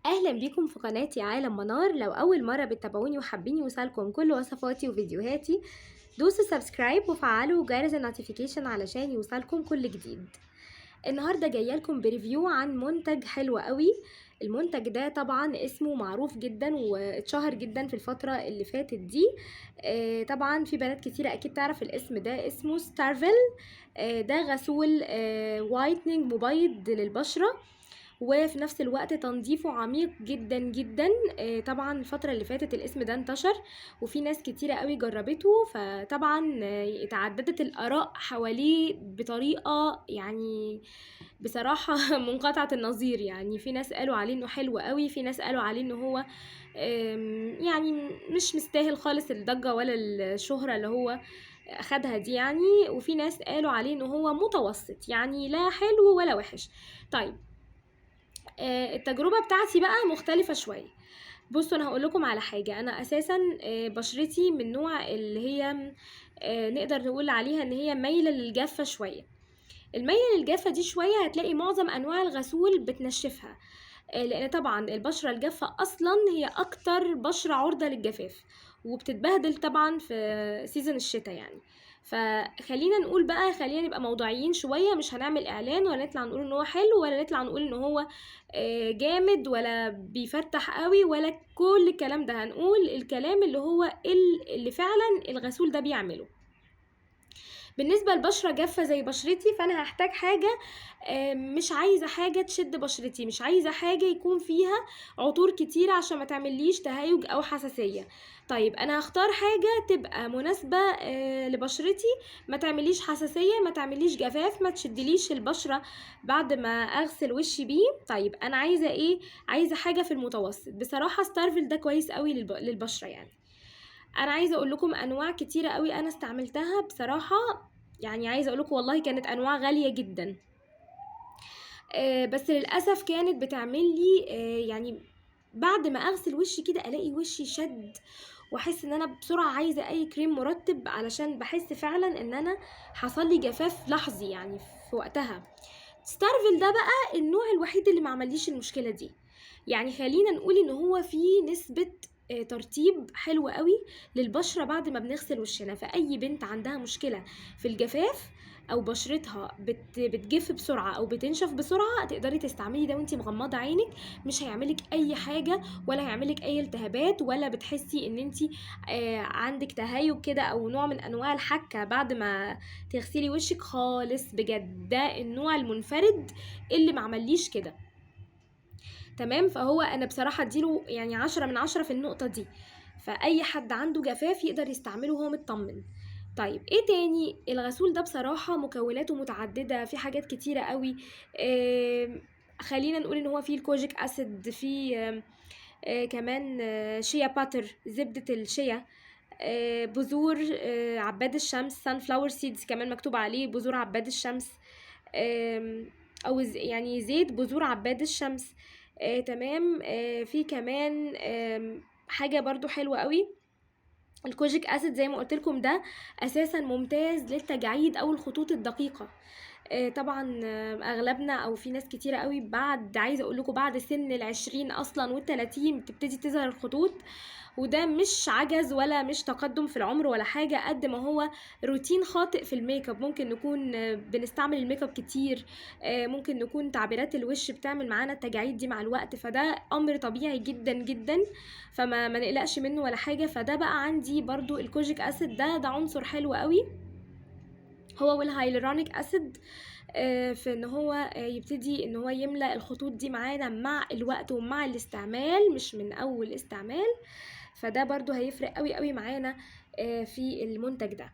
اهلا بيكم في قناتي عالم منار. لو اول مره بتتابعوني وحابين يوصلكم كل وصفاتي وفيديوهاتي، دوسوا سبسكرايب وفعلوا جرس النوتيفيكيشن علشان يوصلكم كل جديد. النهارده جايه لكم بريفيو عن منتج حلو قوي. المنتج ده طبعا اسمه معروف جدا واتشهر جدا في الفتره اللي فاتت دي. طبعا في بنات كتيره اكيد تعرف الاسم ده، اسمه ستارفل. ده غسول وايتنينج مبيض للبشره، وفي نفس الوقت تنظيفه عميق جدا جدا. طبعا الفترة اللي فاتت الاسم ده انتشر وفي ناس كتيرة قوي جربته، فطبعا اتعددت الآراء حواليه بطريقة يعني بصراحة منقطعة النظير. يعني في ناس قالوا عليه انه حلو قوي، في ناس قالوا عليه انه هو يعني مش مستاهل خالص الضجة ولا الشهرة اللي هو اخدها دي يعني، وفي ناس قالوا عليه انه هو متوسط، يعني لا حلو ولا وحش. طيب، التجربة بتاعتي بقى مختلفة شوية. بصوا، انا هقول لكم على حاجة. انا اساسا بشرتي من نوع اللي هي نقدر نقول عليها ان هي مايلة للجافة شوية. المايلة للجافة دي شوية هتلاقي معظم انواع الغسول بتنشفها، لان طبعا البشرة الجافة اصلا هي اكتر بشرة عرضة للجفاف، وبتتبهدل طبعا في سيزن الشتاء يعني. فخلينا نقول بقى، خلينا نبقى موضوعيين شوية، مش هنعمل اعلان ولا نطلع نقول ان هو حلو ولا نطلع نقول ان هو جامد ولا بيفتح قوي ولا كل الكلام ده. هنقول الكلام اللي هو اللي فعلا الغسول ده بيعمله. بالنسبة لبشرة جافة زي بشرتي، فأنا هحتاج حاجة مش عايزة حاجة تشد بشرتي، مش عايزة حاجة يكون فيها عطور كتير عشان ما تعمليش تهيج أو حساسية. طيب أنا هختار حاجة تبقى مناسبة لبشرتي، ما تعمليش حساسية، ما تعمليش جفاف، ما تشدليش البشرة بعد ما أغسل وشي بيه. طيب أنا عايزة إيه؟ عايزة حاجة في المتوسط. بصراحة ستارفل ده كويس قوي للبشرة يعني. انا عايزه اقول لكم انواع كتيره قوي انا استعملتها بصراحه. يعني عايزه اقول لكم والله كانت انواع غاليه جدا، بس للاسف كانت بتعمل لي يعني بعد ما اغسل وشي كده الاقي وشي شد، واحس ان انا بسرعه عايزه اي كريم مرطب، علشان بحس فعلا ان انا حصل لي جفاف لحظي يعني في وقتها. ستارفل ده بقى النوع الوحيد اللي ما عمليش المشكله دي. يعني خلينا نقول ان هو فيه نسبه ترطيب حلو قوي للبشره بعد ما بنغسل وشنا. فاي بنت عندها مشكله في الجفاف او بشرتها بتجف بسرعه او بتنشف بسرعه، تقدري تستعملي ده وانتي مغمضه عينك. مش هيعملك اي حاجه ولا هيعملك اي التهابات، ولا بتحسي ان انتي عندك تهيج كده او نوع من انواع الحكه بعد ما تغسلي وشك خالص. بجد ده النوع المنفرد اللي معمليش كده. تمام، فهو انا بصراحة اديله يعني 10 من 10 في النقطة دي. فاي حد عنده جفاف يقدر يستعمله وهو مطمن. طيب ايه تاني؟ الغسول ده بصراحة مكوناته متعددة، في حاجات كتيرة قوي. خلينا نقول ان هو فيه الكوجيك اسيد، فيه كمان شيا باتر، زبدة الشيا، بذور عباد الشمس، سان فلاور سيدز كمان مكتوب عليه بذور عباد الشمس، او يعني زيت بذور عباد الشمس. تمام. في كمان حاجة برضو حلوة قوي، الكوجيك اسيد زي ما قلت لكم ده اساسا ممتاز للتجاعيد او الخطوط الدقيقة. طبعا اغلبنا او في ناس كتيرة قوي بعد، عايزة اقول لكم بعد سن ال20 اصلا وال30 بتبتدي تظهر الخطوط. وده مش عجز ولا مش تقدم في العمر ولا حاجة، قد ما هو روتين خاطئ في الميك اب. ممكن نكون بنستعمل الميك اب كتير، ممكن نكون تعبيرات الوش بتعمل معانا التجاعيد دي مع الوقت، فده امر طبيعي جدا جدا. فما ما نقلقش منه ولا حاجة. فده بقى عندي برضو الكوجيك اسيد ده عنصر حلو قوي، هو والهايلورونيك اسيد، في ان هو يبتدي ان هو يملأ الخطوط دي معانا مع الوقت ومع الاستعمال، مش من اول استعمال. فده برضو هيفرق قوي قوي معانا في المنتج ده.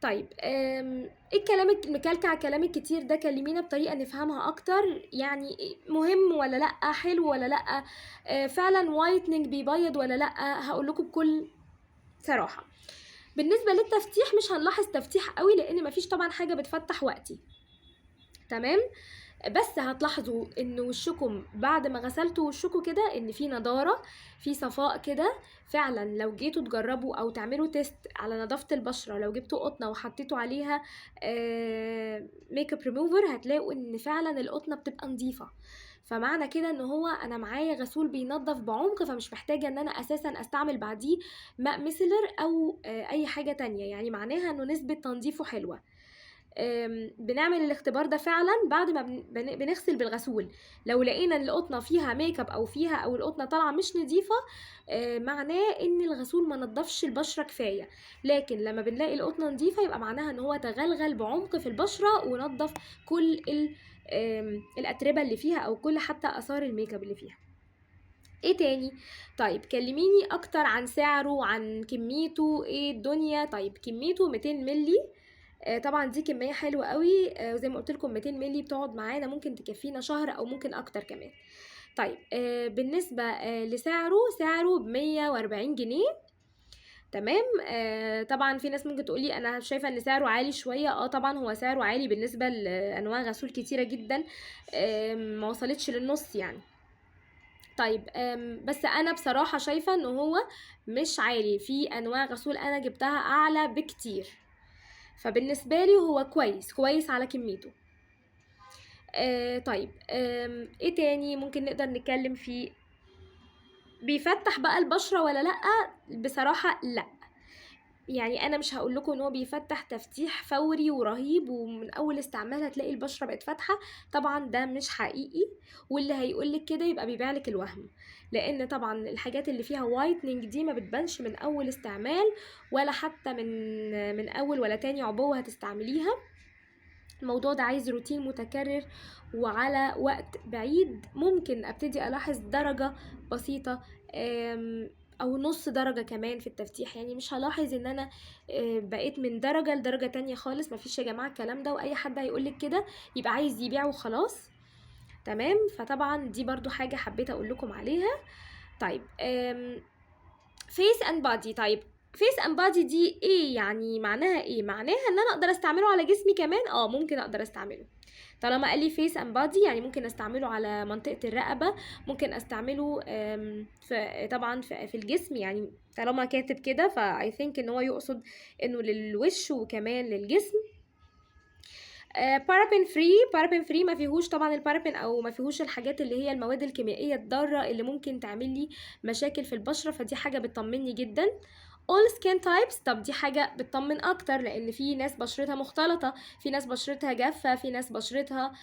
طيب، ايه الكلام المكلكع كلام الكتير ده؟ كلمينا بطريقة نفهمها اكتر. يعني مهم ولا لأ؟ حلو ولا لأ؟ فعلا وايتنينج بيبيض ولا لأ؟ هقول لكم بكل صراحة. بالنسبة للتفتيح مش هنلاحظ تفتيح قوي، لان مفيش طبعا حاجة بتفتح وقتي. تمام. بس هتلاحظوا ان وشكم بعد ما غسلتوا وشكم كده ان في نضارة، في صفاء كده. فعلا لو جيتوا تجربوا او تعملوا تيست على نظافة البشرة، لو جبتوا قطنة وحطيتوا عليها ميك اب ريموفر، هتلاقوا ان فعلا القطنة بتبقى نظيفة. فمعنى كده ان هو انا معايا غسول بينظف بعمق، فمش محتاجه ان انا اساسا استعمل بعديه ماء ميسلر او اي حاجه تانية. يعني معناها انه نسبه تنظيفه حلوه. بنعمل الاختبار ده فعلا بعد ما بنغسل بالغسول. لو لقينا ان القطنه فيها ميك اب او القطنه طالعه مش نظيفه، معناه ان الغسول ما نضفش البشره كفايه. لكن لما بنلاقي القطنه نظيفه يبقى معناها ان هو تغلغل بعمق في البشره ونضف كل الاتربه اللي فيها او كل حتى اثار الميك اب اللي فيها. ايه تاني؟ طيب كلميني اكتر عن سعره، عن كميته، ايه الدنيا؟ طيب كميته 200 ملي. طبعا دي كمية حلوة قوي، وزي ما قلت لكم 200 ملي بتقعد معانا، ممكن تكفينا شهر او ممكن اكتر كمان. طيب بالنسبة لسعره، سعره ب140 جنيه. تمام. طبعا في ناس ممكن تقولي انا شايفة ان سعره عالي شوية. طبعا هو سعره عالي بالنسبة لانواع غسول كتيرة جدا، ما وصلتش للنص يعني. طيب بس انا بصراحة شايفة ان هو مش عالي، في انواع غسول انا جبتها اعلى بكتير، فبالنسبة لي هو كويس على كميته. طيب ايه تاني ممكن نقدر نتكلم فيه؟ بيفتح بقى البشرة ولا لأ؟ بصراحة لأ. يعني انا مش هقول لكم ان هو بيفتح تفتيح فوري ورهيب ومن اول استعمال هتلاقي البشره بقت فاتحه، طبعا ده مش حقيقي. واللي هيقولك كده يبقى بيبيعلك الوهم، لان طبعا الحاجات اللي فيها وايتنينج دي ما بتبانش من اول استعمال، ولا حتى من اول ولا تاني عبوه هتستعمليها. الموضوع ده عايز روتين متكرر وعلى وقت بعيد. ممكن ابتدي الاحظ درجة بسيطة او نص درجة كمان في التفتيح، يعني مش هلاحظ ان انا بقيت من درجة لدرجة تانية خالص. مفيش يا جماعة الكلام ده، واي حد هيقولك كده يبقى عايز يبيع وخلاص. تمام. فطبعا دي برضو حاجة حبيت اقول لكم عليها. طيب فيس اند بادي. طيب فيس اند بادي دي ايه يعني؟ معناها ايه؟ معناها ان انا اقدر استعمله على جسمي كمان. ممكن اقدر استعمله. طالما قال لي فيس اند بادي يعني ممكن استعمله على منطقة الرقبة، ممكن استعمله طبعا في الجسم. يعني طالما كاتب كده فاي ثينك ان هو يقصد انه للوش وكمان للجسم. بارابين فري ما فيهوش طبعا البارابين او ما فيهوش الحاجات اللي هي المواد الكيميائيه الضاره اللي ممكن تعمل لي مشاكل في البشره، فدي حاجه بتطمني جدا. all skin types. طب دي حاجة بتطمن اكتر، لان في ناس بشرتها مختلطة، في ناس بشرتها جافة، في ناس بشرتها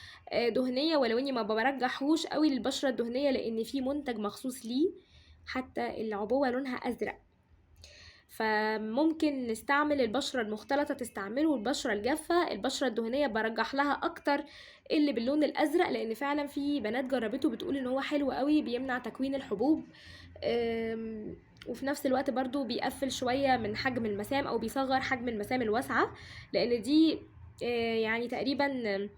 دهنية، ولو اني ما برجحهوش قوي للبشرة الدهنية لان في منتج مخصوص ليه، حتى العبوة لونها ازرق. فممكن نستعمل البشرة المختلطة تستعمله، والبشرة الجافة البشرة الدهنية برجح لها اكتر اللي باللون الازرق، لان فعلا في بنات جربته بتقول ان هو حلو قوي، بيمنع تكوين الحبوب، وفي نفس الوقت برضو بيقفل شوية من حجم المسام او بيصغر حجم المسام الواسعة، لان دي يعني تقريبا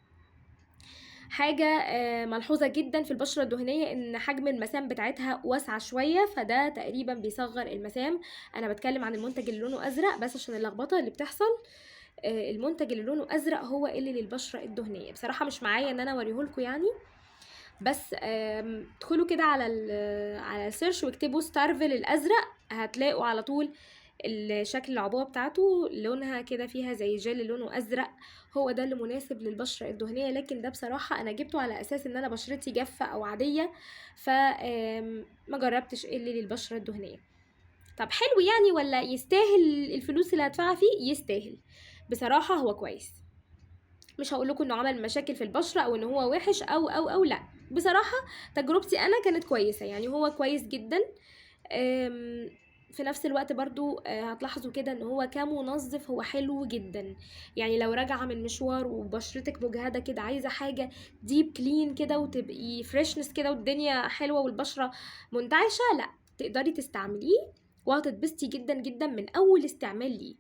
حاجة ملحوظة جدا في البشرة الدهنية، ان حجم المسام بتاعتها واسعة شوية، فده تقريبا بيصغر المسام. انا بتكلم عن المنتج اللي لونه ازرق بس عشان اللخبطة اللي بتحصل. المنتج اللي لونه ازرق هو اللي للبشرة الدهنية. بصراحة مش معايا ان انا اوريهولكوا يعني، بس ادخلوا كده على السيرش واكتبوا ستارفل الازرق، هتلاقوا على طول الشكل العبوة بتاعته لونها كده فيها زي جل لونه ازرق، هو ده اللي مناسب للبشرة الدهنية. لكن ده بصراحة انا جبته على اساس ان انا بشرتي جافة او عادية، ما جربتش اللي للبشرة الدهنية. طب حلو يعني ولا يستاهل الفلوس اللي هدفعها فيه؟ يستاهل بصراحة، هو كويس. مش هقول لكم انه عمل مشاكل في البشره او ان هو وحش او لا. بصراحه تجربتي انا كانت كويسه، يعني هو كويس جدا. في نفس الوقت برضو هتلاحظوا كده ان هو كمنظف هو حلو جدا. يعني لو راجعه من مشوار وبشرتك مجهده كده عايزه حاجه ديب كلين كده وتبقي فريشنس كده والدنيا حلوه والبشره منتعشه، لا تقدري تستعمليه وهتتبسطي جدا جدا من اول استعمال ليه.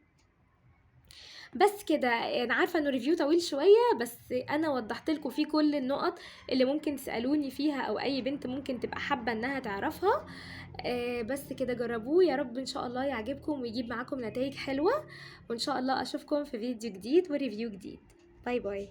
بس كده. انا عارفه انه ريفيو طويل شويه، بس انا وضحت لكم فيه كل النقط اللي ممكن تسالوني فيها او اي بنت ممكن تبقى حابه انها تعرفها. بس كده جربوه، يا رب ان شاء الله يعجبكم ويجيب معاكم نتائج حلوه، وان شاء الله اشوفكم في فيديو جديد وريفيو جديد. باي باي.